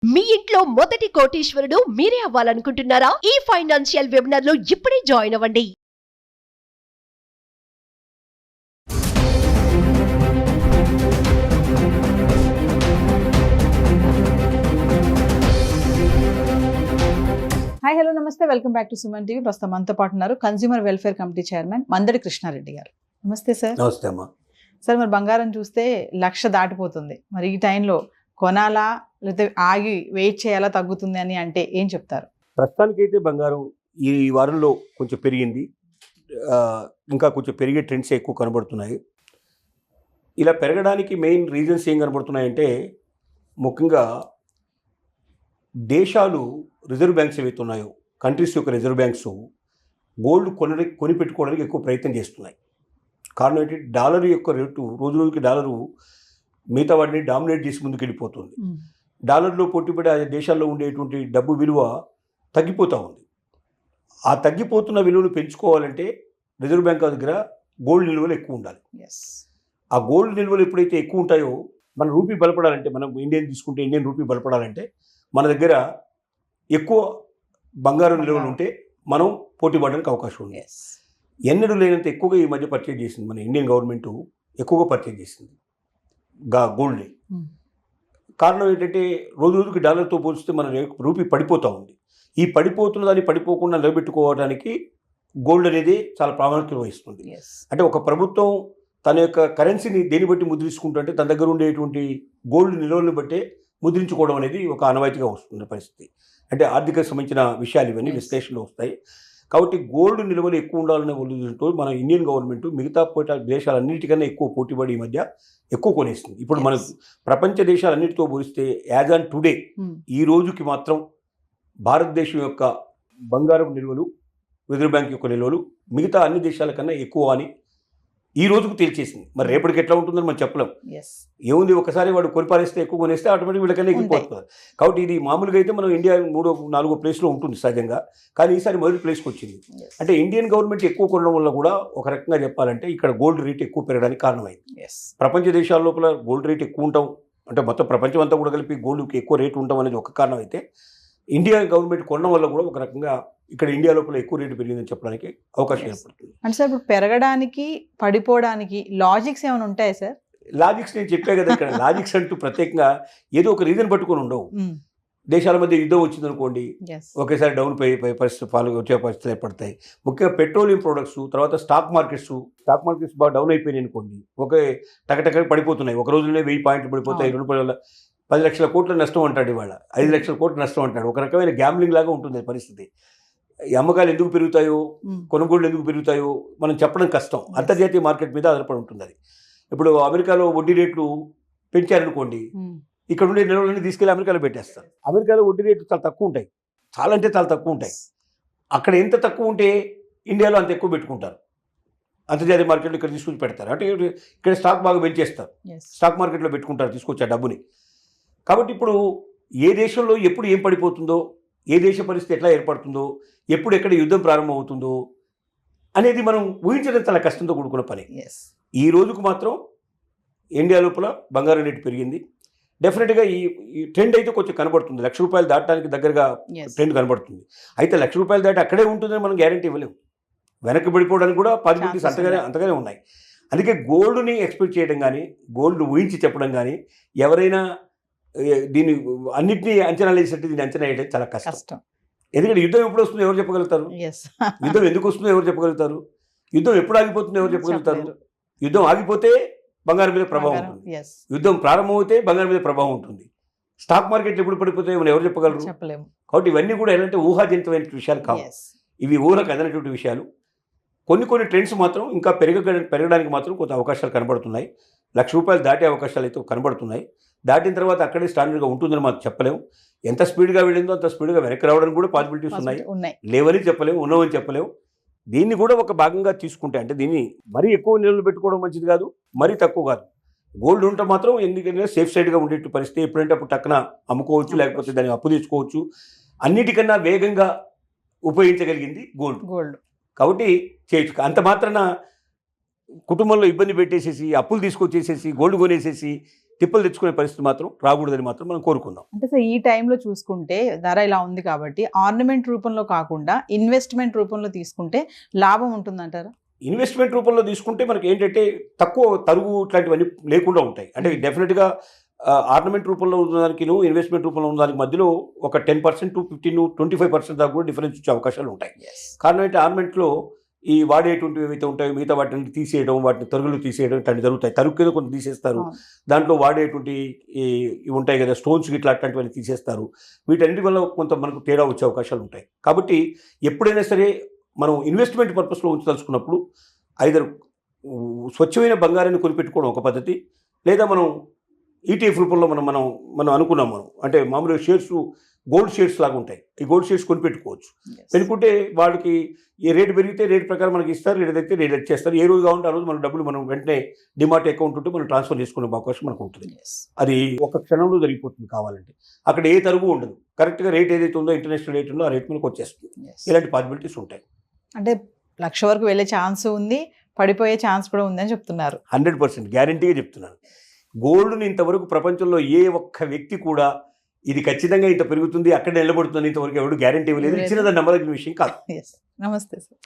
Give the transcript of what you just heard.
మీ ఇంట్లో మొదటి కోటీశ్వరుడు మీరే అవ్వాలనుకుంటున్నారా? ఈ ఫైనాన్షియల్ వెబినార్ లో ఇప్పుడే జాయిన్ అవ్వండి. హాయ్ హలో నమస్తే, welcome back to Suman TV. ప్రస్తుతం మనతో పాటు ఉన్నారు consumer welfare committee chairman Mandadi Krishna Reddy గారు. నమస్తే సార్. నమస్తే అమ్మా. సార్, మరి బంగారం చూస్తే 1,00,000 దాటిపోతుంది. మరి ఈ టైంలో కొనాలా లేకపోతే ఆగి వెయిట్ చేయాలా, తగ్గుతుంది అని అంటే ఏం చెప్తారు? ప్రస్తుతానికైతే బంగారం ఈ వారంలో కొంచెం పెరిగింది. ఇంకా కొంచెం పెరిగే ట్రెండ్స్ ఎక్కువ కనబడుతున్నాయి. ఇలా పెరగడానికి మెయిన్ రీజన్స్ ఏం కనబడుతున్నాయంటే, ముఖ్యంగా దేశాలు రిజర్వ్ బ్యాంక్స్ ఏవైతే ఉన్నాయో, కంట్రీస్ యొక్క రిజర్వ్ బ్యాంక్స్ గోల్డ్ కొనిపెట్టుకోవడానికి ఎక్కువ ప్రయత్నం చేస్తున్నాయి. కారణం ఏంటి, డాలర్ యొక్క రేటు రోజు రోజుకి డాలరు మిగతా వాటిని డామినేట్ చేసి ముందుకు వెళ్ళిపోతుంది. డాలర్లో పోటీపడే ఆ దేశాల్లో ఉండేటువంటి డబ్బు విలువ తగ్గిపోతూ ఉంది. ఆ తగ్గిపోతున్న విలువను పెంచుకోవాలంటే రిజర్వ్ బ్యాంక్ దగ్గర గోల్డ్ నిల్వలు ఎక్కువ ఉండాలి. ఆ గోల్డ్ నిల్వలు ఎప్పుడైతే ఎక్కువ ఉంటాయో, మన రూపీ బలపడాలంటే, మనం ఇండియన్ తీసుకుంటే ఇండియన్ రూపీ బలపడాలంటే మన దగ్గర ఎక్కువ బంగారం నిల్వలు ఉంటే మనం పోటీ పడడానికి అవకాశం ఉంది. ఎన్నడూ లేనంత ఎక్కువగా ఈ మధ్య పర్చేజ్ చేసింది మన ఇండియన్ గవర్నమెంట్, ఎక్కువగా పర్చేజ్ చేసింది గోల్డ్ని. కారణం ఏంటంటే, రోజు రోజుకి డాలర్తో పోలిస్తే మన రూపీ పడిపోతూ ఉంది. ఈ పడిపోతున్న దాన్ని పడిపోకుండా నిలబెట్టుకోవడానికి గోల్డ్ అనేది చాలా ప్రాముఖ్యత వహిస్తుంది. అంటే ఒక ప్రభుత్వం తన యొక్క కరెన్సీని దేని బట్టి ముద్రించుకుంటుంటే, తన దగ్గర ఉండేటువంటి గోల్డ్ నిల్వలను బట్టే ముద్రించుకోవడం అనేది ఒక ఆనవాయితీగా వస్తున్న పరిస్థితి. అంటే ఆర్థిక సంబంధించిన విషయాలు ఇవన్నీ విశ్లేషణలో వస్తాయి. కాబట్టి గోల్డ్ నిల్వలు ఎక్కువ ఉండాలనే ఉద్దేశంతో మన ఇండియన్ గవర్నమెంట్ మిగతా దేశాలన్నిటికన్నా ఎక్కువ పోటీపడి ఈ మధ్య ఎక్కువ కొనేస్తుంది. ఇప్పుడు మన ప్రపంచ దేశాలన్నిటితో పోలిస్తే యాజ్ ఆన్ టుడే ఈ రోజుకి మాత్రం భారతదేశం యొక్క బంగారం నిల్వలు, రిజర్వ్ బ్యాంక్ యొక్క నిల్వలు మిగతా అన్ని దేశాల కన్నా ఎక్కువ అని ఈ రోజుకు తేల్చేసింది. మరి రేపటికి ఎట్లా ఉంటుందని మనం చెప్పలేం. ఏముంది, ఒకసారి వాడు కొనిపారేస్తే ఎక్కువ కొనేస్తే ఆటోమేటిక్ వీళ్ళకన్నా ఎక్కువ. కాబట్టి ఇది మామూలుగా అయితే మనం ఇండియా 3-4 ప్లేస్లో ఉంటుంది సహజంగా, కానీ ఈసారి మొదటి ప్లేస్కి వచ్చింది. అంటే ఇండియన్ గవర్నమెంట్ ఎక్కువ కొనడం వల్ల కూడా ఒక రకంగా చెప్పాలంటే ఇక్కడ గోల్డ్ రేట్ ఎక్కువ పెరగడానికి కారణమైంది. ప్రపంచ దేశాల లోపల గోల్డ్ రేట్ ఎక్కువ ఉంటాం అంటే, మొత్తం ప్రపంచం అంతా కూడా కలిపి గోల్డ్కి ఎక్కువ రేటు ఉంటాం అనేది ఒక కారణం అయితే, ఇండియా గవర్నమెంట్ కొనడం వల్ల కూడా ఒక రకంగా ఇక్కడ ఇండియా లోపల ఎక్కువ రేటు పెరిగిందని చెప్పడానికి అవకాశం ఏర్పడుతుంది. అంటే సార్, ఇప్పుడు పెరగడానికి పడిపోవడానికి లాజిక్స్ ఏమైనా ఉంటాయా సార్? లాజిక్స్ నేను చెప్పే కదా, ఇక్కడ లాజిక్స్ అంటూ ప్రత్యేకంగా ఏదో ఒక రీజన్ పట్టుకొని ఉండవు. దేశాల మధ్య యుద్ధం వచ్చిందనుకోండి, ఒకేసారి డౌన్ పరిస్థితి వచ్చే పరిస్థితులు ఏర్పడతాయి. ముఖ్యంగా పెట్రోలియం ప్రొడక్ట్స్, తర్వాత స్టాక్ మార్కెట్స్ బాగా డౌన్ అయిపోయినాయి అనుకోండి, ఒకే టకటక పడిపోతున్నాయి. ఒక రోజులోనే 1000 పాయింట్లు పడిపోతాయి. 10 లక్షల కోట్ల నష్టం అంటాడు, ఇవాళ 5 లక్షల కోట్ల నష్టం అంటాడు. ఒక రకమైన గ్యాంబ్లింగ్ లాగా ఉంటుంది పరిస్థితి. ఈ అమ్మకాలు ఎందుకు పెరుగుతాయో, కొనుగోళ్లు ఎందుకు పెరుగుతాయో మనం చెప్పడం కష్టం. అంతర్జాతీయ మార్కెట్ మీద ఆధారపడి ఉంటుంది అది. ఇప్పుడు అమెరికాలో వడ్డీ రేట్లు పెంచారనుకోండి, ఇక్కడ ఉండే నిల్వలన్నీ తీసుకెళ్ళి అమెరికాలో పెట్టేస్తారు. అమెరికాలో వడ్డీ రేట్లు చాలా తక్కువ ఉంటాయి, చాలా అంటే చాలా తక్కువ ఉంటాయి. అక్కడ ఎంత తక్కువ ఉంటే ఇండియాలో అంత ఎక్కువ పెట్టుకుంటారు. అంతర్జాతీయ మార్కెట్లో ఇక్కడ తీసుకొచ్చి పెడతారు. అంటే ఇక్కడ స్టాక్ బాగా పెంచేస్తారు, స్టాక్ మార్కెట్లో పెట్టుకుంటారు తీసుకొచ్చి ఆ డబ్బుని. కాబట్టి ఇప్పుడు ఏ దేశంలో ఎప్పుడు ఏం పడిపోతుందో, ఏ దేశ పరిస్థితి ఎట్లా ఏర్పడుతుందో, ఎప్పుడు ఎక్కడ యుద్ధం ప్రారంభమవుతుందో అనేది మనం ఊహించడం చాలా కష్టంతో కూడుకున్న పని. ఈ రోజుకు మాత్రం ఇండియా లోపల బంగారం రేటు పెరిగింది. డెఫినెట్గా ఈ ట్రెండ్ అయితే కొంచెం కనబడుతుంది. ₹1,00,000 దాటడానికి దగ్గరగా ట్రెండ్ కనబడుతుంది. అయితే ₹1,00,000 దాటి అక్కడే ఉంటుందని మనం గ్యారంటీ ఇవ్వలేము. వెనక్కి పడిపోవడానికి కూడా పాసిబిలిటీస్ అంతగానే ఉన్నాయి. అందుకే గోల్డ్ని ఎక్స్పెక్ట్ చేయడం కానీ, గోల్డ్ ఊహించి చెప్పడం కానీ, ఎవరైనా దీన్ని అన్నింటినీ అంచనా వేసేటట్టు దీన్ని అంచనా వేయడం చాలా కష్టం. ఎందుకంటే యుద్ధం ఎప్పుడు వస్తుందో ఎవరు చెప్పగలుగుతారు? యుద్ధం ఎందుకు వస్తుందో ఎవరు చెప్పగలుగుతారు? యుద్ధం ఎప్పుడు ఆగిపోతుందో ఎవరు చెప్పగలుగుతారు? యుద్ధం ఆగిపోతే బంగారం మీద ప్రభావం ఉంటుంది, యుద్ధం ప్రారంభమైతే బంగారం మీద ప్రభావం ఉంటుంది. స్టాక్ మార్కెట్లు ఎప్పుడు పడిపోతాయో మనం ఎవరు చెప్పగలరు? కాబట్టి ఇవన్నీ కూడా ఏంటంటే ఊహాజనితమైన విషయాలు కావు, ఇవి ఊహకు అందనటువంటి విషయాలు. కొన్ని ట్రెండ్స్ మాత్రం ఇంకా పెరగడానికి మాత్రం కొంత అవకాశాలు కనబడుతున్నాయి. ₹1,00,000 దాటే అవకాశాలు అయితే కనబడుతున్నాయి. దాటిన తర్వాత అక్కడే స్టాండర్డ్గా ఉంటుందని మాకు చెప్పలేము. ఎంత స్పీడ్గా వెళ్ళిందో అంత స్పీడ్గా వెనక్కి రావడానికి కూడా పాసిబిలిటీస్ ఉన్నాయి. లేవని చెప్పలేము, ఉన్నవని చెప్పలేము. దీన్ని కూడా ఒక భాగంగా తీసుకుంటే, అంటే దీన్ని మరీ ఎక్కువ నిల్వలు పెట్టుకోవడం మంచిది కాదు, మరీ తక్కువ కాదు. గోల్డ్ ఉంటే మాత్రం ఎందుకంటే సేఫ్ సైడ్గా ఉండేట్టు పరిస్థితి. ఎప్పుడంటే అప్పుడు టక్కున అమ్ముకోవచ్చు, లేకపోతే దాన్ని అప్పు తెచ్చుకోవచ్చు. అన్నిటికన్నా వేగంగా ఉపయోగించగలిగింది గోల్డ్. కాబట్టి చేయొచ్చు. అంత మాత్రాన కుటుంబంలో ఇబ్బంది పెట్టేసేసి, అప్పులు తీసుకొచ్చేసేసి, గోల్డ్ కొనేసేసి తిప్పలు తెచ్చుకునే పరిస్థితి మాత్రం రాకూడదని మాత్రం మనం కోరుకుందాం. అంటే సార్ ఈ టైంలో చూసుకుంటే ధర ఇలా ఉంది కాబట్టి ఆర్నమెంట్ రూపంలో కాకుండా ఇన్వెస్ట్మెంట్ రూపంలో తీసుకుంటే లాభం ఉంటుందంటారా? ఇన్వెస్ట్మెంట్ రూపంలో తీసుకుంటే మనకి ఏంటంటే తక్కువ తరుగు ఇట్లాంటివన్నీ లేకుండా ఉంటాయి. అంటే డెఫినెట్గా ఆర్నమెంట్ రూపంలో ఉన్నదానికి ఇన్వెస్ట్మెంట్ రూపంలో ఉన్నదానికి మధ్యలో ఒక 10% to 15-25% దాకా కూడా డిఫరెన్స్ వచ్చే అవకాశాలు ఉంటాయి. కారణం ఏంటి, ఆర్నమెంట్లో ఈ వాడేటువంటివి ఏవైతే ఉంటాయో మిగతా వాటిని తీసేయడం, వాటిని తరుగులు తీసేయడం ఇట్లాంటివి జరుగుతాయి. తరుగు కింద కొంత తీసేస్తారు, దాంట్లో వాడేటువంటి ఇవి ఉంటాయి కదా స్టోన్స్ ఇట్లా అట్లాంటివన్నీ తీసేస్తారు. వీటన్నిటి వల్ల కొంత మనకు తేడా వచ్చే అవకాశాలు ఉంటాయి. కాబట్టి ఎప్పుడైనా సరే మనం ఇన్వెస్ట్మెంట్ పర్పస్లో ఉంచదలుచుకున్నప్పుడు ఐదర్ స్వచ్ఛమైన బంగారాన్ని కొనిపెట్టుకోవడం ఒక పద్ధతి, లేదా మనం ఈటీఎఫ్ రూపంలో మనం అనుకున్నాం. అంటే మామూలుగా షేర్స్ గోల్డ్ షేర్స్ లాగా ఉంటాయి, ఈ గోల్డ్ షేర్స్ కొనిపెట్టుకోవచ్చు. పెట్టుకుంటే వాళ్ళకి ఏ రేటు పెరిగితే రేటు ప్రకారం మనకి ఇస్తారు, లేదైతే రేట్ ఇచ్చేస్తారు. ఏ రోజు కావాలంటే ఆ రోజు మన డబ్బులు మనం వెంటనే డిమార్ట్ అకౌంట్ ఉంటే మనం ట్రాన్స్ఫర్ చేసుకునే అవకాశం మనకు ఉంటుంది. అది ఒక క్షణంలో జరిగిపోతుంది కావాలంటే. అక్కడ ఏ తరుగు ఉండదు, కరెక్ట్గా రేట్ ఏదైతే ఉందో ఇంటర్నేషనల్ రేట్ ఉందో ఆ రేట్ మనకు వచ్చేస్తుంది. ఇలాంటి పాసిబిలిటీస్ ఉంటాయి. అంటే 1,00,000 వరకు వెళ్ళే ఛాన్స్ ఉంది, పడిపోయే ఛాన్స్ కూడా ఉందని చెప్తున్నారు. 100% గ్యారంటీగా చెప్తున్నాను. గోల్డ్ని ఇంతవరకు ప్రపంచంలో ఏ ఒక్క వ్యక్తి కూడా ఇది ఖచ్చితంగా ఇంత పెరుగుతుంది అక్కడ నిలబడుతుంది ఇంతవరకు ఎవరు గ్యారంటీ ఇవ్వలేదు. ఇచ్చినదాన్ని నమ్మదగిన విషయం కాదు. నమస్తే సార్.